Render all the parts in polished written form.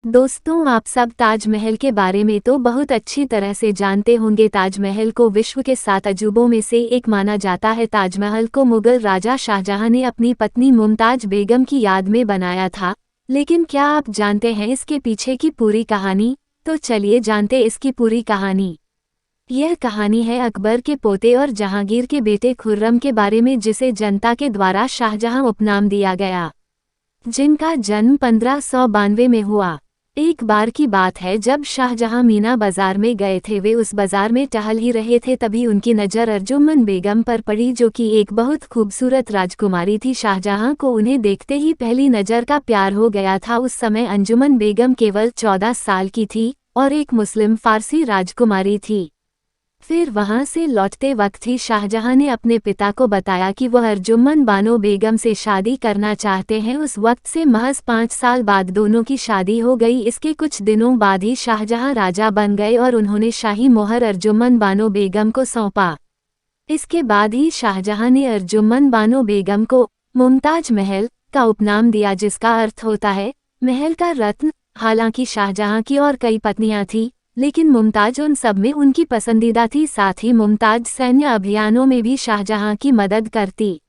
दोस्तों, आप सब ताजमहल के बारे में तो बहुत अच्छी तरह से जानते होंगे। ताजमहल को विश्व के 7 अजूबों में से एक माना जाता है। ताजमहल को मुगल राजा शाहजहां ने अपनी पत्नी मुमताज बेगम की याद में बनाया था। लेकिन क्या आप जानते हैं इसके पीछे की पूरी कहानी? तो चलिए जानते इसकी पूरी कहानी। यह कहानी है अकबर के पोते और जहांगीर के बेटे खुर्रम के बारे में, जिसे जनता के द्वारा शाहजहां उपनाम दिया गया, जिनका जन्म 1592 में हुआ। एक बार की बात है, जब शाहजहां मीना बाजार में गए थे। वे उस बाजार में टहल ही रहे थे, तभी उनकी नज़र अर्जुमन बेगम पर पड़ी, जो कि एक बहुत खूबसूरत राजकुमारी थी। शाहजहां को उन्हें देखते ही पहली नज़र का प्यार हो गया था। उस समय अंजुमन बेगम केवल 14 साल की थी और एक मुस्लिम फारसी राजकुमारी थी। फिर वहां से लौटते वक्त ही शाहजहां ने अपने पिता को बताया कि वह अर्जुमन बानो बेगम से शादी करना चाहते हैं। उस वक्त से महज 5 साल बाद दोनों की शादी हो गई। इसके कुछ दिनों बाद ही शाहजहां राजा बन गए और उन्होंने शाही मोहर अर्जुमन बानो बेगम को सौंपा। इसके बाद ही शाहजहां ने अर्जुमन बानो बेगम को मुमताज महल का उपनाम दिया, जिसका अर्थ होता है महल का रत्न। हालांकि शाहजहां की और कई पत्नियां थीं, लेकिन मुमताज उन सब में उनकी पसंदीदा थी। साथ ही मुमताज सैन्य अभियानों में भी शाहजहां की मदद करती।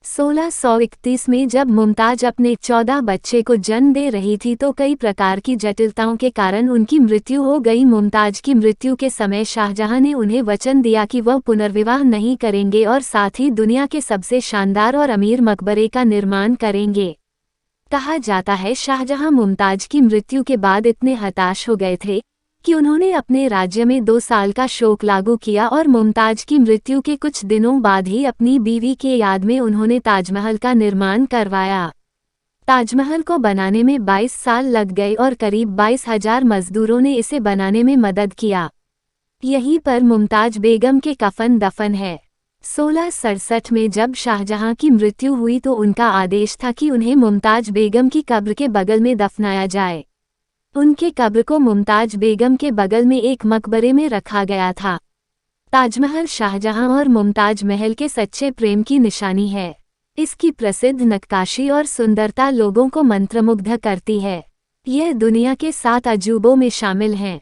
1631 में जब मुमताज अपने 14 बच्चे को जन्म दे रही थी, तो कई प्रकार की जटिलताओं के कारण उनकी मृत्यु हो गई। मुमताज की मृत्यु के समय शाहजहां ने उन्हें वचन दिया कि वह पुनर्विवाह नहीं करेंगे और साथ ही दुनिया के सबसे शानदार और अमीर मकबरे का निर्माण करेंगे। कहा जाता है शाहजहां मुमताज की मृत्यु के बाद इतने हताश हो गए थे कि उन्होंने अपने राज्य में 2 साल का शोक लागू किया और मुमताज की मृत्यु के कुछ दिनों बाद ही अपनी बीवी के याद में उन्होंने ताजमहल का निर्माण करवाया। ताजमहल को बनाने में 22 साल लग गए और करीब 22,000 मजदूरों ने इसे बनाने में मदद किया। यहीं पर मुमताज बेगम के कफन दफन है। 1667 में जब शाहजहां की मृत्यु हुई तो उनका आदेश था कि उन्हें मुमताज बेगम की कब्र के बगल में दफनाया जाए। उनके कब्र को मुमताज बेगम के बगल में एक मकबरे में रखा गया था। ताजमहल शाहजहां और मुमताज महल के सच्चे प्रेम की निशानी है। इसकी प्रसिद्ध नक्काशी और सुंदरता लोगों को मंत्रमुग्ध करती है। यह दुनिया के 7 अजूबों में शामिल है।